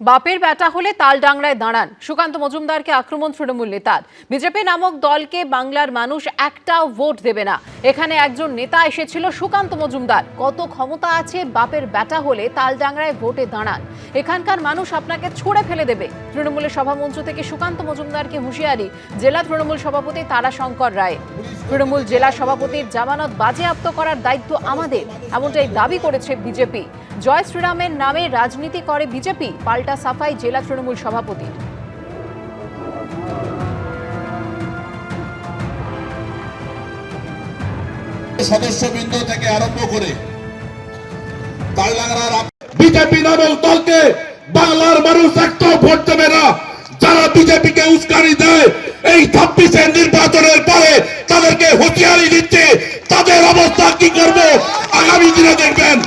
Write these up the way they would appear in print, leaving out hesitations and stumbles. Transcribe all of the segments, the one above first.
বাপের বেটা হলে তালডাংরায় দাঁড়ান সুকান্ত মজুমদারকে আক্রমণ তৃণমূল নেতার। বিজেপি নামক দলকে বাংলার মানুষ একটাও ভোট দেবে না। এখানে একজন নেতা এসেছিল সুকান্ত মজুমদার। কত ক্ষমতা আছে বাপের বেটা হলে তালডাংরায় ভোটে দাঁড়ান, এখানকার মানুষ আপনাকে ছুঁড়ে ফেলে দেবে। তৃণমূলের সভামঞ্চ থেকে সুকান্ত মজুমদারকে হুঁশিয়ারি জেলা তৃণমূল সভাপতি তারাশঙ্কর রায়। তৃণমূল জেলা সভাপতির জামানত বাজেয়াপ্ত করার দায়িত্ব আমাদের, এমনটাই দাবি করেছে বিজেপি। জয় শ্রীরামের নামে রাজনীতি করে বিজেপি, পাল্টা সাফাই জেলা তৃণমূল সভাপতির। সদস্যবৃন্দ থেকে আরম্ভ করে তালডাংরার বিজেপি নামক দলকে বাংলার মানুষ একটাও ভোট দেবে না। যারা বিজেপিকে উস্কানি দেয় এই 26-এর নির্বাচনের পরে তাদেরকে হুঁশিয়ারি দিচ্ছে, তাদের অবস্থা কি করবে আগামী দিনে দেখবেন।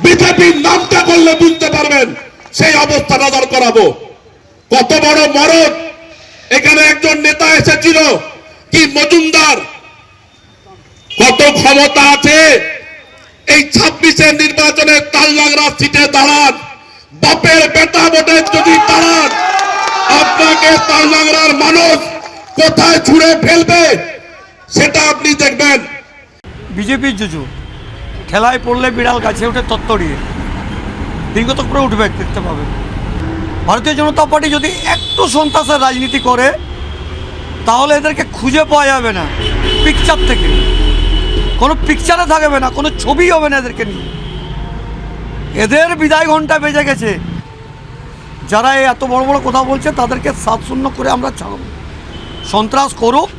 বিজেপির নামটা করলে বুঝতে পারবেন সেই অবস্থা নজর করাবো। কত বড় মরদ! এখানে একজন নেতা এসেছিল কি মজুমদার, কত ক্ষমতা আছে এই 26-এর নির্বাচনে তালডাংরা সিটে দাঁড়ান। বাপের বেটা ভোটে যদি দাঁড়ান, আপনাকে তালডাংরার মানুষ কোথায় ছুঁড়ে ফেলবে সেটা আপনি দেখবেন। বিজেপির জুজু খেলায় পড়লে বিড়াল গাছে উঠে তত্তরিয়ে বিগত করে উঠবে, দেখতে পাবে। ভারতীয় জনতা পার্টি যদি একটু সন্ত্রাসের রাজনীতি করে তাহলে এদেরকে খুঁজে পাওয়া যাবে না। পিকচার থেকে কোনো পিকচারে থাকবে না, কোনো ছবি হবে না এদেরকে নিয়ে। এদের বিদায় ঘন্টা বেজে গেছে। যারা এই এত বড় বড় কথা বলছে তাদেরকে 7-0 করে আমরা ছাড়ব। সন্ত্রাস করুক,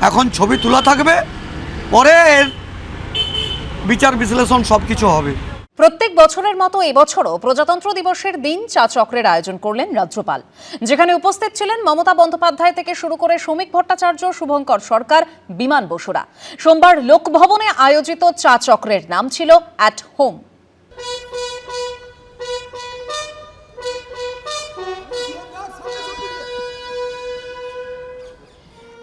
এখন ছবি তোলা থাকবে, পরে এর বিচার বিশ্লেষণ সব কিছু হবে। প্রত্যেক বছরের মতো এবছরও প্রজাতন্ত্র দিবসের দিন চা চক্রের আয়োজন করলেন রাজ্যপাল, যেখানে উপস্থিত ছিলেন মমতা বন্দ্যোপাধ্যায় থেকে শুরু করে শ্রমিক ভট্টাচার্য, শুভঙ্কর সরকার, বিমান বসুরা। সোমবার লোকভবনে আয়োজিত চা চক্রের নাম ছিল অ্যাট হোম।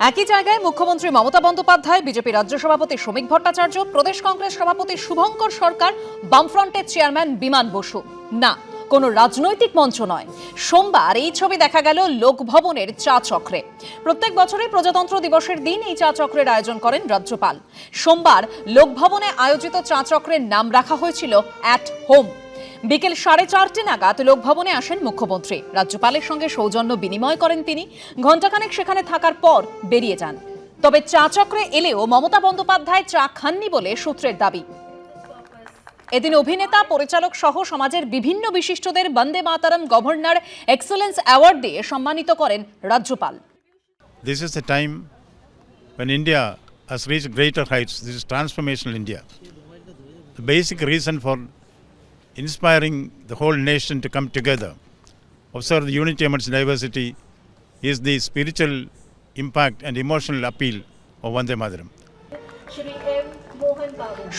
একই জায়গায় মুখ্যমন্ত্রী মমতা বন্দ্যোপাধ্যায়, বিজেপি রাজ্য সভাপতি শ্রমিক ভট্টাচার্য, প্রদেশ কংগ্রেস সভাপতি শুভঙ্কর সরকার, বামফ্রন্টের চেয়ারম্যান বিমান বসু। না, কোনো রাজনৈতিক মঞ্চ নয়। সোমবার এই ছবি দেখা গেল লোকভবনের চা চক্রে। প্রত্যেক বছরই প্রজাতন্ত্র দিবসের দিন এই চা চক্রের আয়োজন করেন রাজ্যপাল। সোমবার লোকভবনে আয়োজিত চা চক্রের নাম রাখা হয়েছিল অ্যাট হোম। বিকেল 4:30 নাগাদ লোকভবনে আসেন মুখ্যমন্ত্রী। রাজ্যপালের সঙ্গে সৌজন্য বিনিময় করেন তিনি। ঘণ্টাখানেক সেখানে থাকার পর বেরিয়ে যান। তবে চা চক্রে এলেও মমতা বন্দ্যোপাধ্যায় চা খাননি বলে সূত্রের দাবি। এদিন অভিনেতা, পরিচালক সহ সমাজের বিভিন্ন বিশিষ্টদের বন্দে মাতরম গভর্নর এক্সেলেন্স অ্যাওয়ার্ড দিয়ে সম্মানিত করেন রাজ্যপাল। This is the time when India has reached greater heights. This is transformational India. The basic reason for inspiring the whole nation to come together, observe the unity amidst diversity, is the spiritual impact and emotional appeal of Vande Mataram.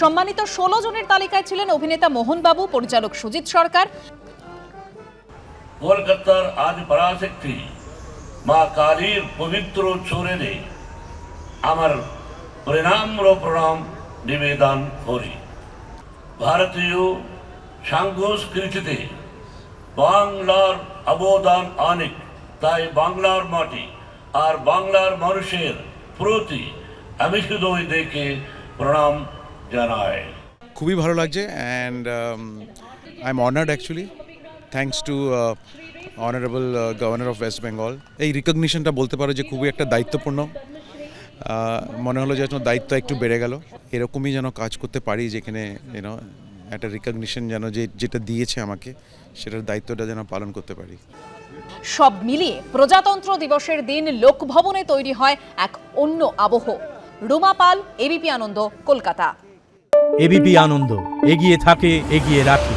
সম্মানিত 16 জনের তালিকায় ছিলেন অভিনেতা মোহন বাবু, পরিচালক সুজিত সরকার। কলকাতার আজ পরাশক্তি মা কালীর পবিত্র চরণে আমার প্রণাম নিবেদন করি। ভারতীয় সংস্কৃতিতে বাংলার অবদান অনেক, তাই বাংলার মাটি আর বাংলার মানুষের প্রতি আমি হৃদয় থেকে প্রণাম জানাই। খুবই ভালো লাগছে and I am honoured actually, thanks to honourable governor of West Bengal. এই রিকগনিশনটা বলতে পারো যে খুবই একটা দায়িত্বপূর্ণ। মনে হলো যেন দায়িত্ব একটু বেড়ে গেল। এরকমই যেন কাজ করতে পারি, যেখানে একটা রিকগনিশন যেন যেটা দিয়েছে আমাকে সেটার দায়িত্বটা যেন পালন করতে পারি। সব মিলিয়ে প্রজাতন্ত্র দিবসের দিন লোকভবনে তৈরি হয় এক অন্য আবহ। রুমা পাল, এবিপি আনন্দ, কলকাতা। এবিপি আনন্দ, এগিয়ে থাকে, এগিয়ে রাখে।